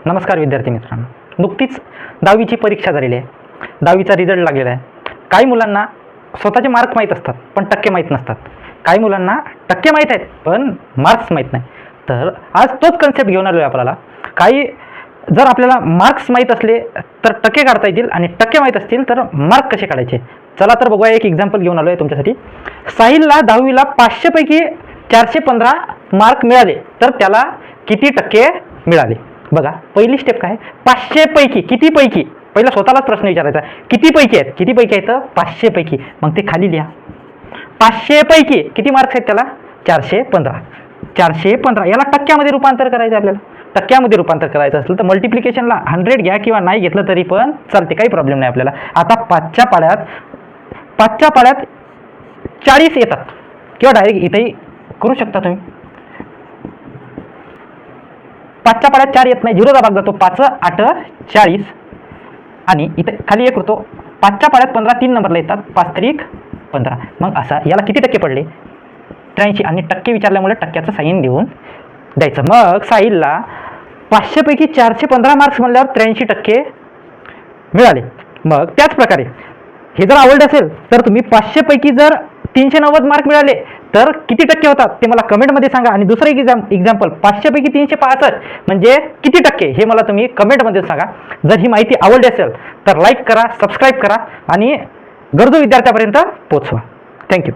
नमस्कार विद्यार्थी मित्रांनो, नुकतीच 10वीची परीक्षा झालेली आहे. 10वीचा रिझल्ट लागलेला आहे. काही मुलांना स्वतःचे मार्क माहीत असतात पण टक्के माहीत नसतात. काही मुलांना टक्के माहीत आहेत पण मार्क्स माहीत नाही. तर आज तोच कन्सेप्ट घेऊन आलो आहे आपल्याला. काही जर आपल्याला मार्क्स माहीत असले तर टक्के काढता येतील आणि टक्के माहीत असतील तर मार्क कसे काढायचे. चला तर बघूया. एक एक्झाम्पल घेऊन आलो आहे तुमच्यासाठी. साहिलला 10वीला 500 पैकी 415 मार्क मिळाले तर त्याला किती टक्के मिळाले. बघा, पहिली स्टेप काय, 500 पैकी किती पैकी. पहिला स्वतःलाच प्रश्न विचारायचा, किती पैकी आहेत. किती पैकी आहेत, 500 पैकी. मग ते खाली लिहा. 500 पैकी किती मार्क्स आहेत त्याला, 415. 415 याला टक्क्यामध्ये रूपांतर करायचं आपल्याला. टक्क्यामध्ये रूपांतर करायचं असेल तर मल्टिप्लिकेशनला 100 घ्या किंवा नाही घेतलं तरी पण चालते, काही प्रॉब्लेम नाही आपल्याला. आता पाचच्या पाड्यात 40 येतात किंवा डायरेक्ट इथेही करू शकता तुम्ही. 5च्या पाड्यात 4 येत नाही, 0चा भाग जातो. 5 8 40 आणि इथे खाली 1 होतो. 5च्या पाड्यात 15 3 नंबरला येतात. 5 3 15. मग असा याला किती टक्के पडले, 83. आणि टक्के विचारल्यामुळे टक्क्याचं साईन देऊन द्यायचं. मग साहिलला 500 पैकी 415 मार्क्स म्हणल्यावर 83% मिळाले. मग त्याच प्रकारे हे जर आवडले असेल तर तुम्ही 500 पैकी जर 390 मार्क मिळाले तर किती टक्के होतात ते मला कमेंटमध्ये सांगा. आणि दुसरं एक एक्झाम्पल, 500 पैकी 365 म्हणजे किती टक्के हे मला तुम्ही कमेंटमध्ये सांगा. जर ही माहिती आवडली असेल तर लाईक करा, सबस्क्राईब करा आणि गरजू विद्यार्थ्यापर्यंत पोहोचवा. थँक्यू.